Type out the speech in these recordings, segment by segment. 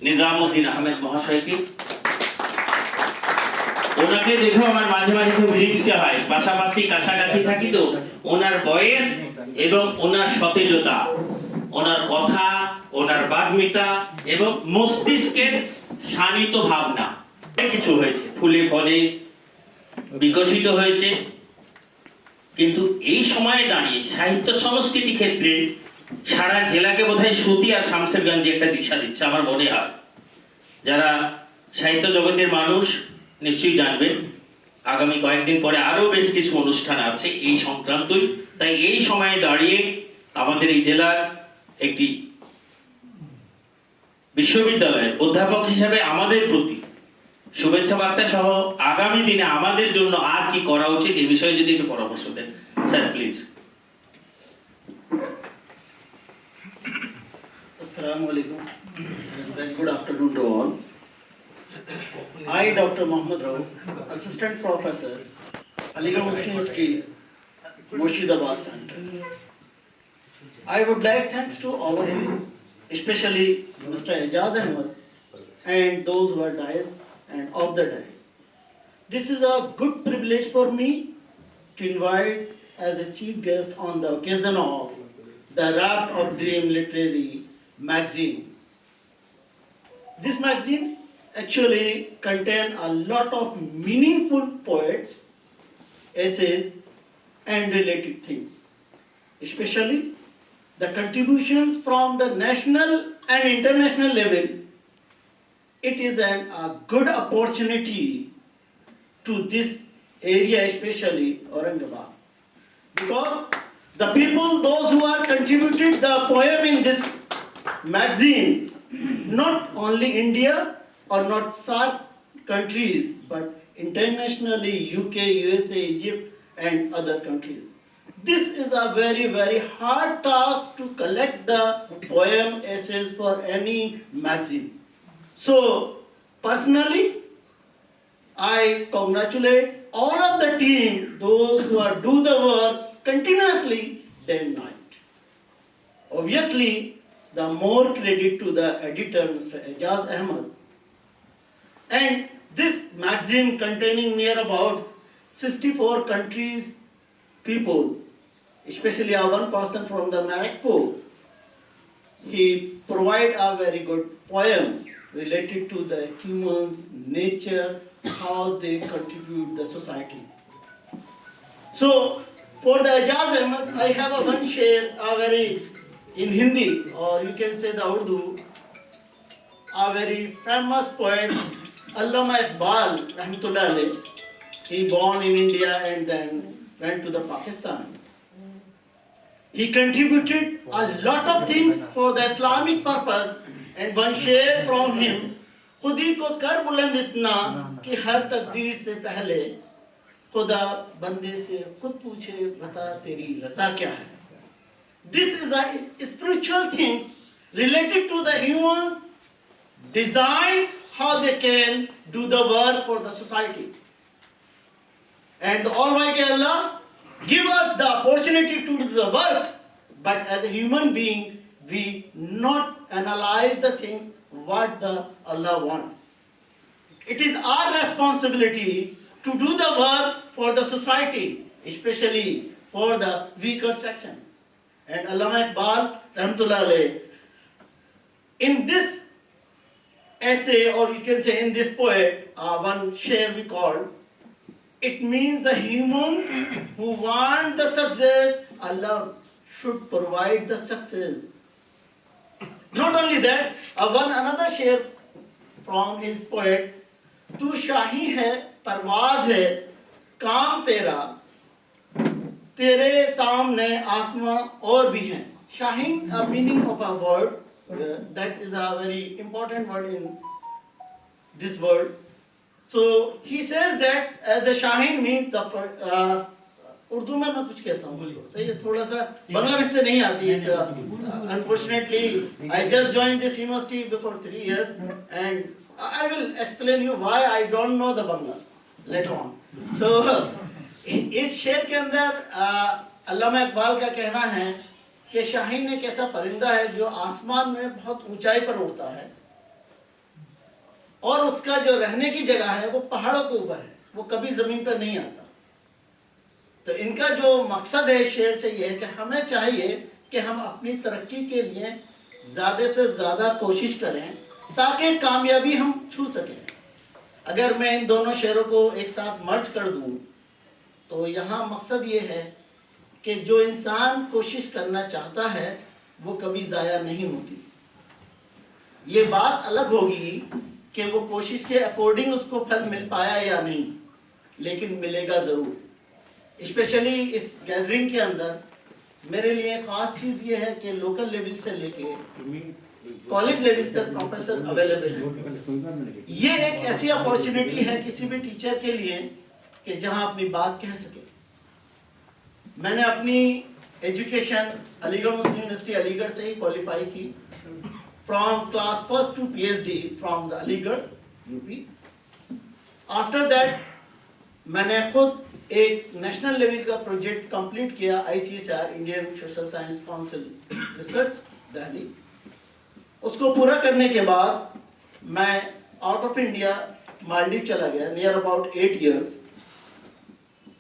নিজামউদ্দিন আহমেদ মহাশয়কে। ওনাকে দেখেও আমার মাঝে মাঝে খুব হিংসা হয়, পাশাপাশি কাছাকাছি থাকি তো। ওনার বয়স এবং ওনার সতেজতা, ওনার কথা, ওনার বাগ্মিতা এবং মস্তিষ্কের শানিত ভাবনা কিছু হয়েছে, ফুলে ফলে বিকশিত হয়েছে। কিন্তু এই সময়ে দাঁড়িয়ে সাহিত্য সংস্কৃতি ক্ষেত্রে সারা জেলাকে বোধহয় সুতি আর শামসেরগঞ্জে একটা দিশা দিচ্ছে আমার মনে হয়। যারা সাহিত্য জগতের মানুষ নিশ্চয়ই জানবেন, আগামী কয়েকদিন পরে আরো বেশ কিছু অনুষ্ঠান আছে এই সংক্রান্তই। তাই এই সময়ে দাঁড়িয়ে আমাদের এই জেলার একটি বিশ্ববিদ্যালয়ের অধ্যাপক হিসেবে আমাদের প্রতি শুভেচ্ছা বার্তা সহ আগামী দিনে আমাদের জন্য আর কি করা উচিত এই বিষয়ে যদি একটু পরামর্শ দেন sir please. Assalamu alaikum. Very good afternoon to all. I, Dr. Mohammad Rauf, Assistant Professor, Aligarh Muslim History, Murshidabad Center. I would like thanks to all of you, especially Mr. Ijaz Ahmed and those who are died and of the died. This is a good privilege for me to invite as a chief guest on the occasion of the Raft of Dream Literary magazine. This magazine actually contains a lot of meaningful poets, essays, and related things, especially the contributions from the national and international level. It is a good opportunity to this area, especially Aurangabad, because the people, those who are contributed the poem in this magazine, not only India or not SAARC countries, but internationally UK, USA, Egypt, and other countries. This is a very, very hard task to collect the poem essays for any magazine. So, personally, I congratulate all of the team, those who are do the work continuously day and night. Obviously, the more credit to the editor, Mr. Ijaz Ahmed. And this magazine containing near about 64 countries people, especially one person from the Morocco, he provide a very good poem related to the humans, nature, how they contribute the society. So, for the Ijaz Ahmed, I have a one share, a very in Hindi, or you can say the Urdu, a very famous poet, Allama Iqbal, Rahmatullah alayh. He born in India and then went to the Pakistan. He contributed a lot of things for the Islamic purpose, and one share from him, खुदी को कर बुलंद इतना कि हर तकदीर से पहले खुदा बंदे से खुद पूछे बता तेरी रज़ा क्या है. This is a spiritual thing related to the humans design how they can do the work for the society. And the Almighty Allah give us the opportunity to do the work, but as a human being we not analyze the things what the Allah wants. It is our responsibility to do the work for the society, especially for the weaker section. And Allama Iqbal, Rahmatullah alayh, in this essay, or you can say in this poet, one share we call, it means the humans who want the success, Allah should provide the success. Not only that, one another share from his poet, तू शाही है, परवाज है, काम तेरा, तेरे सामने आसमां और भी हैं. Shahin, a meaning of a word, that is a very important word in this word. So he says that as a Shahin means the Urdu में मैं कुछ कहता हूँ, सही है, थोड़ा सा बांग्ला में से नहीं आती है. Unfortunately, I just joined this university before 3 years, and I will explain you why I don't know the Bangla later on. So इस शेर के अंदर अल्लामा इकबाल का कहना है कि शाहीन एक ऐसा परिंदा है जो आसमान में बहुत ऊंचाई पर उड़ता है, और उसका जो रहने की जगह है वो पहाड़ों के ऊपर है, वो कभी जमीन पर नहीं आता। तो इनका जो मकसद है शेर से ये है कि हमें चाहिए कि हम अपनी तरक्की के लिए ज़्यादा से ज़्यादा कोशिश करें ताकि कामयाबी हम छू सकें। अगर मैं इन दोनों शेरों को एक साथ मर्ज कर दूं तो यहाँ मकसद ये है कि जो इंसान कोशिश करना चाहता है वो कभी ज़ाया नहीं होती। ये बात अलग होगी कि वो कोशिश के अकॉर्डिंग उसको फल मिल पाया या नहीं, लेकिन मिलेगा ज़रूर। स्पेशली इस गैदरिंग के अंदर मेरे लिए ख़ास चीज़ ये है कि लोकल लेवल से लेके कॉलेज लेवल तक प्रोफेसर अवेलेबल है। ये एक ऐसी अपॉर्चुनिटी है किसी भी टीचर के लिए कि जहां अपनी बात कह सके। मैंने अपनी education Aligarh Muslim university Aligarh से ही क्वालिफाई की, from class first to PhD from the Aligarh UP. After that मैंने खुद एक नेशनल लेवल का प्रोजेक्ट कंप्लीट किया, ICSR Indian social science council research Delhi. उसको पूरा करने के बाद मैं आउट ऑफ इंडिया मालदीव चला गया, नियर अबाउट 8 इयर्स।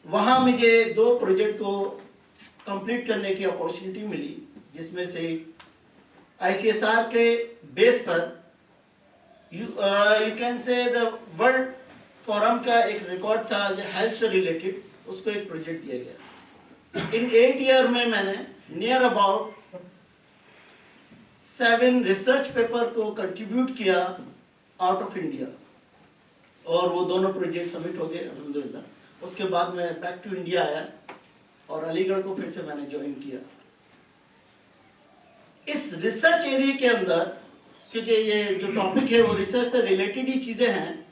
वहाँ मुझे 2 प्रोजेक्ट को कंप्लीट करने की अपॉर्चुनिटी मिली, जिसमें से ICSR के बेस पर you can say the world forum का एक रिकॉर्ड था जो हेल्थ से रिलेटेड, उसको एक प्रोजेक्ट दिया गया। इन 8 ईयर में मैंने नियर अबाउट 7 रिसर्च पेपर को कंट्रीब्यूट किया आउट ऑफ इंडिया, और वो दोनों प्रोजेक्ट सबमिट हो गए अल्हम्दुलिल्लाह। उसके बाद मैं बैक टू इंडिया आया और अलीगढ़ को फिर से मैंने ज्वाइन किया। इस रिसर्च एरिया के अंदर, क्योंकि ये जो टॉपिक है वो रिसर्च से रिलेटेड ही चीजें हैं,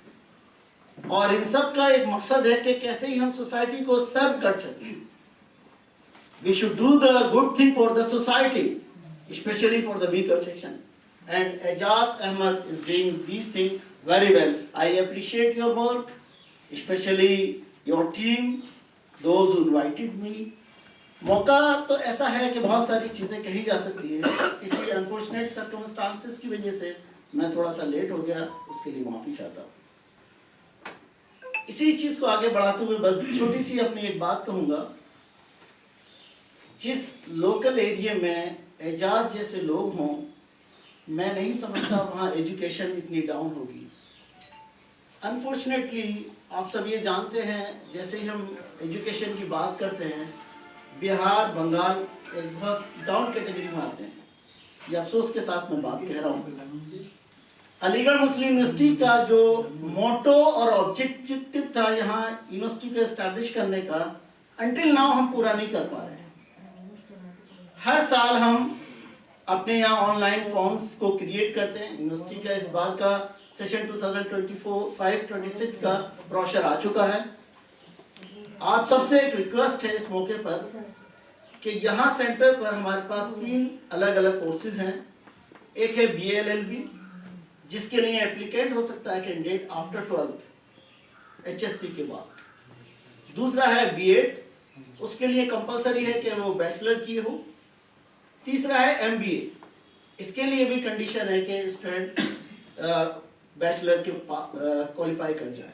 और इन सब का एक मकसद है कि कैसे ही हम सोसाइटी को सर्व कर सकें। We should do the good thing for the society, especially for the weaker section, and Ejaz Ahmed is doing these things very well. I appreciate your work, especially your team, those who invited me. मौका तो ऐसा है कि बहुत सारी चीज़ें कही जा सकती है, किसी अनफॉर्चुनेट सर्कमस्टांसेस की वजह से मैं थोड़ा सा लेट हो गया, उसके लिए माफ़ी चाहता हूँ। इसी चीज़ को आगे बढ़ाते हुए बस छोटी सी अपनी एक बात कहूँगा। जिस लोकल एरिया में एजाज जैसे लोग हों, मैं नहीं समझता वहाँ एजुकेशन इतनी डाउन होगी। अनफॉर्चुनेटली आप सब ये जानते हैं, जैसे ही हम एजुकेशन की बात करते हैं, बिहार बंगाल एक बहुत डाउन कैटेगरी में आते हैं। ये अफसोस के साथ मैं बात कह रहा हूँ। अलीगढ़ मुस्लिम यूनिवर्सिटी का जो मोटो और ऑब्जेक्टिव था यहाँ यूनिवर्सिटी को एस्टैब्लिश करने का, अंटिल नाउ हम पूरा नहीं कर पा रहे हैं। हर साल हम अपने यहाँ ऑनलाइन फॉर्म्स को क्रिएट करते हैं। यूनिवर्सिटी का इस बार का सेशन 2024-25-26 का ब्रोशर आ चुका है। आप सबसे एक रिक्वेस्ट है इस मौके पर कि यहाँ सेंटर पर हमारे पास 3 अलग अलग कोर्सेज हैं। एक है BA-LLB, जिसके लिए एप्लीकेंट हो सकता है कैंडिडेट आफ्टर 12th HSC के बाद। दूसरा है B.Ed, उसके लिए कंपलसरी है कि वो बैचलर की हो। तीसरा है MBA, इसके लिए भी कंडीशन है कि स्टूडेंट बैचलर के क्वालिफाई कर जाए।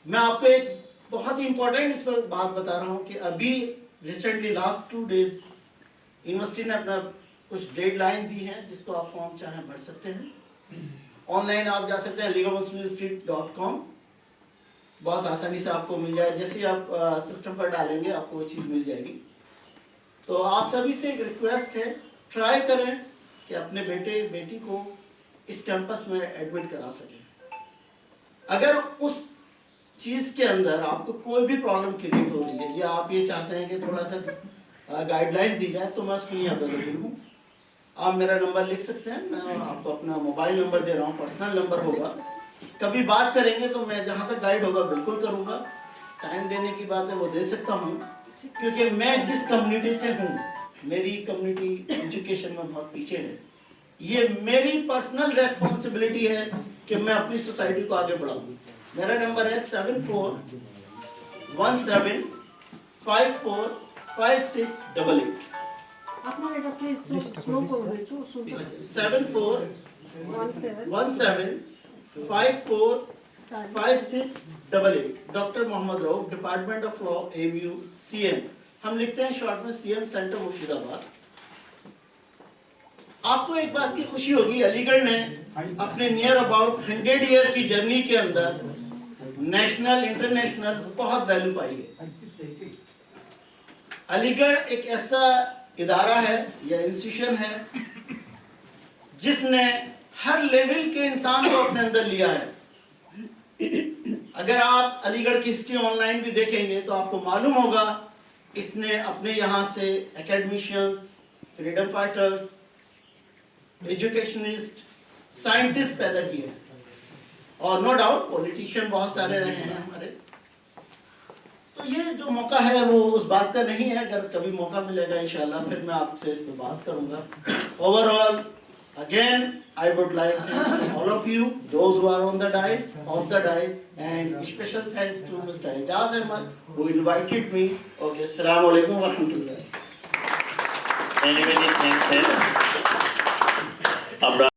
मैं आपको एक बहुत ही इंपॉर्टेंट इस पर बात बता रहा हूँ कि अभी रिसेंटली लास्ट 2 डेज यूनिवर्सिटी ने अपना कुछ डेडलाइन दी है, जिसको आप फॉर्म चाहें भर सकते हैं। ऑनलाइन आप जा सकते हैं aligarhmuslimuniversity.com, बहुत आसानी से आपको मिल जाए। जैसे ही आप सिस्टम पर डालेंगे आपको वो चीज़ मिल जाएगी। तो आप सभी से एक रिक्वेस्ट है, ट्राई करें कि अपने बेटे बेटी को इस कैंपस में एडमिट करा सकें। अगर उस चीज़ के अंदर आपको कोई भी प्रॉब्लम क्रिएट हो रही है, या आप ये चाहते हैं कि थोड़ा सा गाइडलाइंस दी जाए, तो मैं उसके लिए अवेलेबल हूँ। आप मेरा नंबर लिख सकते हैं, मैं आपको अपना मोबाइल नंबर दे रहा हूँ, पर्सनल नंबर होगा। कभी बात करेंगे तो मैं जहाँ तक गाइड होगा बिल्कुल करूँगा। टाइम देने की बात है वो दे सकता हूँ, क्योंकि मैं जिस कम्युनिटी से हूँ, मेरी कम्युनिटी एजुकेशन में बहुत पीछे है। ये मेरी पर्सनल रेस्पॉन्सिबिलिटी है कि मैं अपनी सोसाइटी को आगे बढ़ाऊँ। मेरा नंबर है 7417545688। আপনার এটা প্লিজ স্লো করবেন একটু শুনতে 7417545688। 545688 doctor Mohammad Rauf, department of law, AMU, CM। हम लिखते हैं शॉर्ट में CM सेंटर मुर्शिदाबाद। आपको एक बात की खुशी होगी, अलीगढ़ ने अपने नियर अबाउट 100 ईयर की जर्नी के अंदर नेशनल इंटरनेशनल बहुत वैल्यू पाई है। अलीगढ़ एक ऐसा इदारा है या इंस्टीट्यूशन है जिसने हर लेवल के इंसान को अपने अंदर लिया है। अगर आप अलीगढ़ की हिस्ट्री ऑनलाइन भी देखेंगे तो आपको मालूम होगा इसने अपने यहाँ से academicians, freedom fighters, educationist, scientist पैदा किए हैं और नो डाउट पॉलिटिशियन बहुत सारे रहे हैं हमारे। तो ये जो मौका है वो उस बात का नहीं है, अगर कभी मौका मिलेगा इंशाल्लाह फिर मैं आपसे इस पर बात करूंगा। Overall again I would like to thank all of you, those who are on the dais, off the dais, and special thanks to Mr. Ijaz Ahmed who invited me. Okay, Assalamu alaikum wa rahmatullah. Many thanks, sir. আমরা